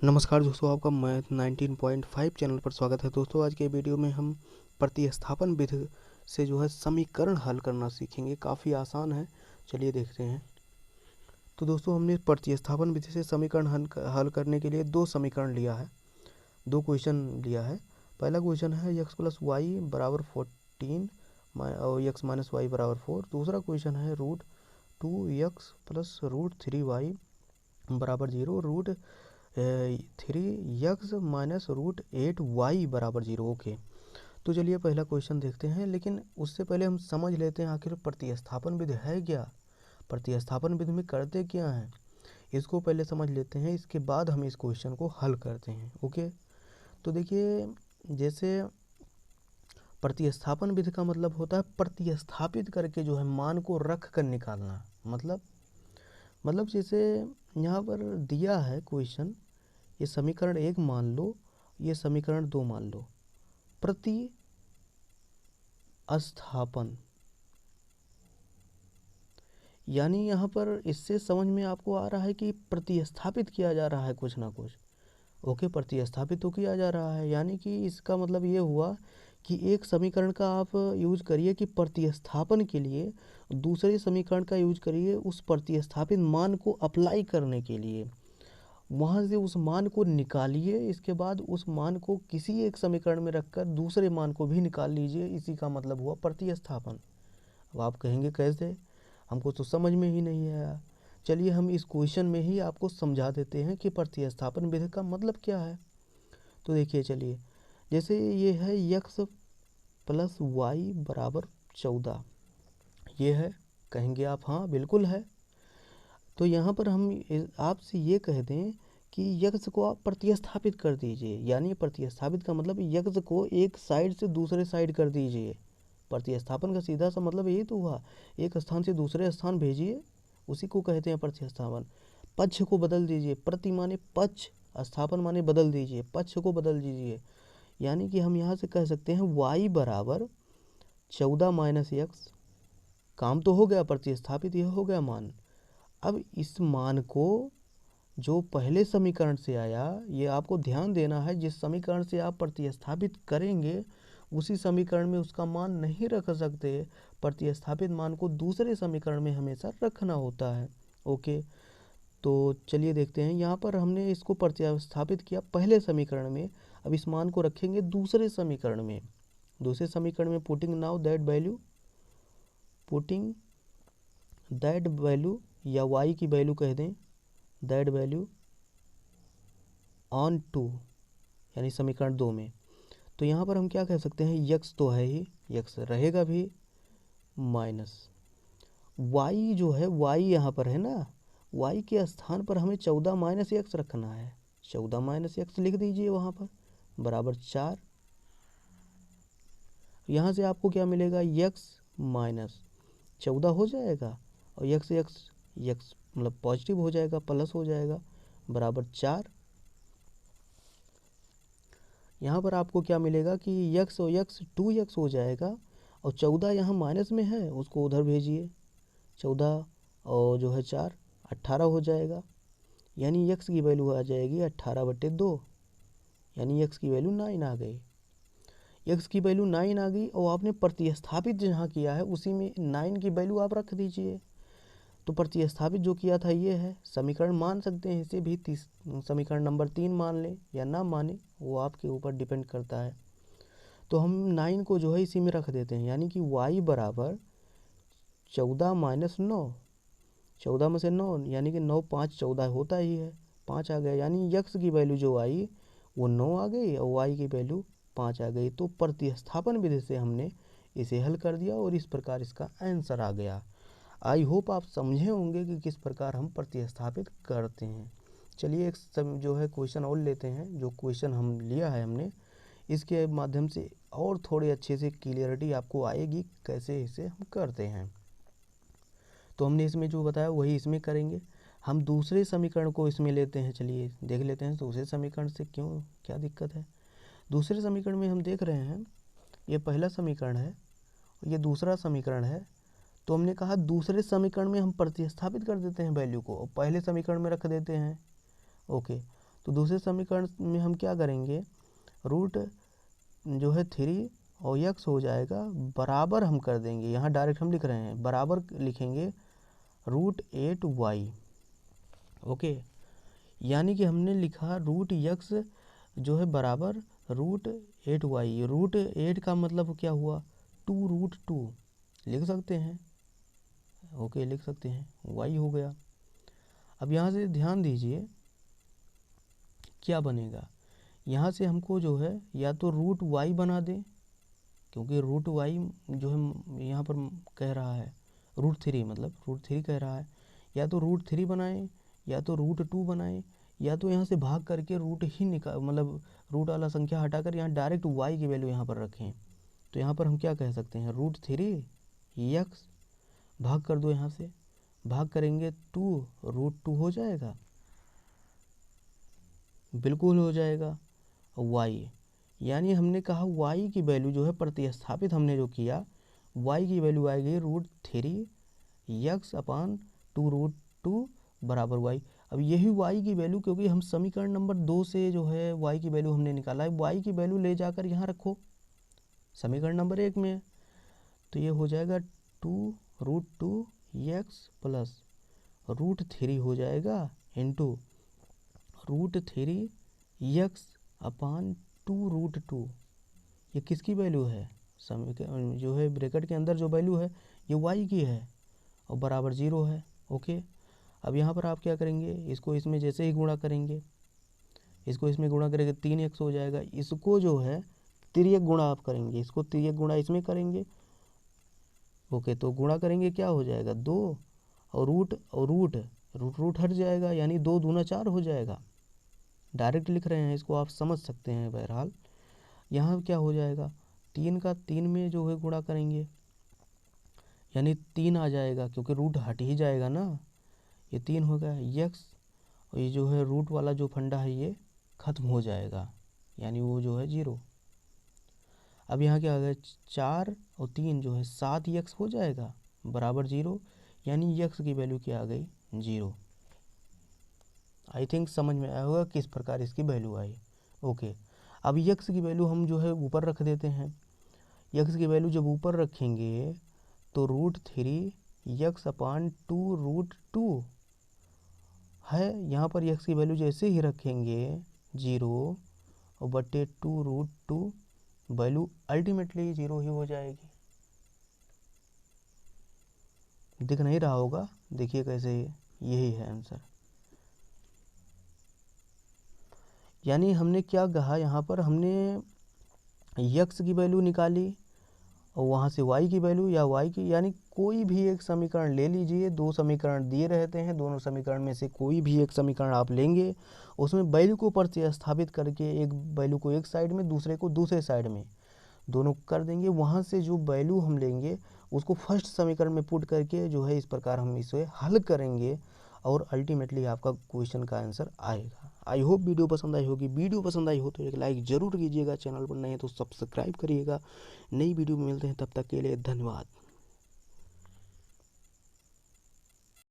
नमस्कार दोस्तों, आपका मैथ 19.5 चैनल पर स्वागत है। दोस्तों, आज के वीडियो में हम प्रतिस्थापन विधि से जो है समीकरण हल करना सीखेंगे। काफ़ी आसान है, चलिए देखते हैं। तो दोस्तों, हमने प्रतिस्थापन विधि से समीकरण हल करने के लिए दो समीकरण लिया है, दो क्वेश्चन लिया है। पहला क्वेश्चन है x + y = 14 और x - y = 4। दूसरा क्वेश्चन है √2x + √3y = 0, √3x - √8y = 0। Okay, तो चलिए पहला क्वेश्चन देखते हैं, लेकिन उससे पहले हम समझ लेते हैं आखिर प्रतिस्थापन विधि है क्या, प्रतिस्थापन विधि में करते क्या हैं, इसको पहले समझ लेते हैं। इसके बाद हम इस क्वेश्चन को हल करते हैं। ओके, तो देखिए, जैसे प्रतिस्थापन विधि का मतलब होता है प्रतिस्थापित करके जो है मान को रख कर निकालना। मतलब जैसे यहाँ पर दिया है क्वेश्चन, ये समीकरण 1 मान लो, ये समीकरण 2 मान लो। प्रतिस्थापन यानी यहाँ पर इससे समझ में आपको आ रहा है कि प्रतिस्थापित किया जा रहा है कुछ ना कुछ। ओके, प्रतिस्थापित तो किया जा रहा है, यानी कि इसका मतलब ये हुआ कि एक समीकरण का आप यूज करिए कि प्रतिस्थापन के लिए, दूसरे समीकरण का यूज करिए उस प्रतिस्थापित मान को अप्लाई करने के लिए। वहाँ से उस मान को निकालिए, इसके बाद उस मान को किसी एक समीकरण में रखकर दूसरे मान को भी निकाल लीजिए। इसी का मतलब हुआ प्रतिस्थापन। अब आप कहेंगे कैसे, हमको तो समझ में ही नहीं आया। चलिए हम इस क्वेश्चन में ही आपको समझा देते हैं कि प्रतिस्थापन विधि का मतलब क्या है। तो देखिए, चलिए, जैसे ये है x + y = 14, ये है, कहेंगे आप हाँ बिल्कुल है। तो यहाँ पर हम आपसे ये कह दें कि यक्स को आप प्रतिस्थापित कर दीजिए, यानी प्रतिस्थापित का मतलब यक्स को एक साइड से दूसरे साइड कर दीजिए। प्रतिस्थापन का सीधा सा मतलब यही तो हुआ, एक स्थान से दूसरे स्थान भेजिए, उसी को कहते हैं प्रतिस्थापन। पक्ष को बदल दीजिए, प्रति माने पक्ष, स्थापन माने बदल दीजिए, पक्ष को बदल दीजिए। यानी कि हम यहाँ से कह सकते हैं y = 14 - x, काम तो हो गया, प्रतिस्थापित यह हो गया मान। अब इस मान को जो पहले समीकरण से आया, ये आपको ध्यान देना है, जिस समीकरण से आप प्रतिस्थापित करेंगे उसी समीकरण में उसका मान नहीं रख सकते। प्रतिस्थापित मान को दूसरे समीकरण में हमेशा रखना होता है। ओके, तो चलिए देखते हैं। यहाँ पर हमने इसको प्रतिस्थापित किया पहले समीकरण में, अब इस मान को रखेंगे दूसरे समीकरण में। दूसरे समीकरण में पुटिंग दैट वैल्यू या y की वैल्यू कह दें, दैट वैल्यू ऑन टू, यानी समीकरण 2 में। तो यहाँ पर हम क्या कह सकते हैं, यक्स तो है ही, यक्स रहेगा भी, माइनस y जो है, y यहाँ पर है ना, y के स्थान पर हमें 14 - x रखना है। 14 - x लिख दीजिए वहाँ पर, बराबर 4। यहाँ से आपको क्या मिलेगा, x - 14 हो जाएगा, और x मतलब पॉजिटिव हो जाएगा, प्लस हो जाएगा, बराबर 4। यहाँ पर आपको क्या मिलेगा कि x और x 2x हो जाएगा, और 14 यहाँ माइनस में है, उसको उधर भेजिए, 14 और जो है 4 18 हो जाएगा। यानी x की वैल्यू आ जाएगी 18/2, यानी x की वैल्यू 9 आ गई। x की वैल्यू 9 आ गई, और आपने प्रतिस्थापित जहाँ किया है उसी में 9 की वैल्यू आप रख दीजिए। तो प्रतिस्थापित जो किया था ये है, समीकरण मान सकते हैं इसे भी, समीकरण नंबर 3 मान लें या ना माने, वो आपके ऊपर डिपेंड करता है। तो हम 9 को जो है इसी में रख देते हैं, यानी कि y = 14 - 9, 14 में से 9, यानी कि 9 5 14 होता ही है, 5 आ गया। यानी x की वैल्यू जो आई वो 9 आ गई, और y की वैल्यू 5 आ गई। तो प्रतिस्थापन विधि से हमने इसे हल कर दिया, और इस प्रकार इसका आंसर आ गया। आई होप आप समझे होंगे कि किस प्रकार हम प्रतिस्थापित करते हैं। चलिए एक जो है क्वेश्चन और लेते हैं, जो क्वेश्चन हम लिया है हमने, इसके माध्यम से और थोड़ी अच्छे से क्लियरिटी आपको आएगी कैसे इसे हम करते हैं। तो हमने इसमें जो बताया वही इसमें करेंगे। हम दूसरे समीकरण को इसमें लेते हैं, चलिए देख लेते हैं दूसरे समीकरण से क्यों, क्या दिक्कत है। दूसरे समीकरण में हम देख रहे हैं, ये पहला समीकरण है, ये दूसरा समीकरण है। तो हमने कहा दूसरे समीकरण में हम प्रतिस्थापित कर देते हैं वैल्यू को, और पहले समीकरण में रख देते हैं। ओके, तो दूसरे समीकरण में हम क्या करेंगे, रूट जो है 3 और यक्स हो जाएगा बराबर हम कर देंगे, यहाँ डायरेक्ट हम लिख रहे हैं बराबर लिखेंगे √8y। ओके, यानी कि हमने लिखा √x जो है बराबर √8y। √8 का मतलब क्या हुआ 2√2 लिख सकते हैं। ओके, लिख सकते हैं, y हो गया। अब यहाँ से ध्यान दीजिए क्या बनेगा, यहाँ से हमको जो है या तो √y बना दें, क्योंकि √y जो है यहाँ पर कह रहा है √3, मतलब √3 कह रहा है, या तो √3 बनाएं या तो √2 बनाएं, या तो यहाँ से भाग करके रूट ही मतलब रूट वाला संख्या हटाकर यहाँ डायरेक्ट y की वैल्यू यहाँ पर रखें। तो यहाँ पर हम क्या कह सकते हैं, √3x भाग कर दो, यहाँ से भाग करेंगे 2, √2 हो जाएगा, बिल्कुल हो जाएगा। y यानी हमने कहा y की वैल्यू जो है प्रतिस्थापित हमने जो किया, y की वैल्यू आएगी √3x/2√2 बराबर y। अब यही y की वैल्यू, क्योंकि हम समीकरण नंबर 2 से जो है y की वैल्यू हमने निकाला है, y की वैल्यू ले जाकर यहाँ रखो समीकरण नंबर 1 में, तो ये हो जाएगा 2√2x प्लस √3 हो जाएगा इंटू √3x/2√2। ये किसकी वैल्यू है, जो है ब्रैकेट के अंदर जो वैल्यू है ये y की है और बराबर 0 है। ओके, अब यहाँ पर आप क्या करेंगे, इसको इसमें जैसे ही गुणा करेंगे, इसको इसमें गुणा करेंगे 3x हो जाएगा, इसको जो है तिर्यक गुणा आप करेंगे, इसको तिर्यक गुणा इसमें करेंगे। ओके, तो गुणा करेंगे क्या हो जाएगा 2 और रूट हट जाएगा, यानी 2 दूना 4 हो जाएगा। डायरेक्ट लिख रहे हैं, इसको आप समझ सकते हैं। बहरहाल यहाँ क्या हो जाएगा, 3 का 3 में जो है गुणा करेंगे, यानी 3 आ जाएगा, क्योंकि रूट हट ही जाएगा ना, ये 3 हो गया यक्स, और ये जो है रूट वाला जो फंडा है ये ख़त्म हो जाएगा, यानी वो जो है 0। अब यहाँ क्या आ गया, 4 और 3 जो है 7 यक्स हो जाएगा बराबर 0, यानी यक्स की वैल्यू क्या आ गई 0। आई थिंक समझ में आया होगा किस प्रकार इसकी वैल्यू आई। ओके, अब यक्स की वैल्यू हम जो है ऊपर रख देते हैं। यक्स की वैल्यू जब ऊपर रखेंगे तो √3x/2√2 है, यहाँ पर यक्स की वैल्यू जैसे ही रखेंगे 0 और बटे 2√2, वैल्यू अल्टीमेटली 0 ही हो जाएगी। दिख नहीं रहा होगा, देखिए कैसे, यही है आंसर। यानी हमने क्या कहा, यहाँ पर हमने यक्स की वैल्यू निकाली और वहाँ से y की वैल्यू या y की, यानी कोई भी एक समीकरण ले लीजिए, 2 समीकरण दिए रहते हैं, दोनों समीकरण में से कोई भी एक समीकरण आप लेंगे, उसमें वैल्यू को प्रतिस्थापित करके एक वैल्यू को एक साइड में, दूसरे को दूसरे साइड में, दोनों कर देंगे। वहाँ से जो वैल्यू हम लेंगे उसको फर्स्ट समीकरण में पुट करके जो है इस प्रकार हम इसे हल करेंगे और अल्टीमेटली आपका क्वेश्चन का आंसर आएगा। आई होप वीडियो पसंद आई होगी। वीडियो पसंद आई हो तो एक लाइक ज़रूर कीजिएगा, चैनल पर नए हैं तो सब्सक्राइब करिएगा। नई वीडियो में मिलते हैं, तब तक के लिए धन्यवाद।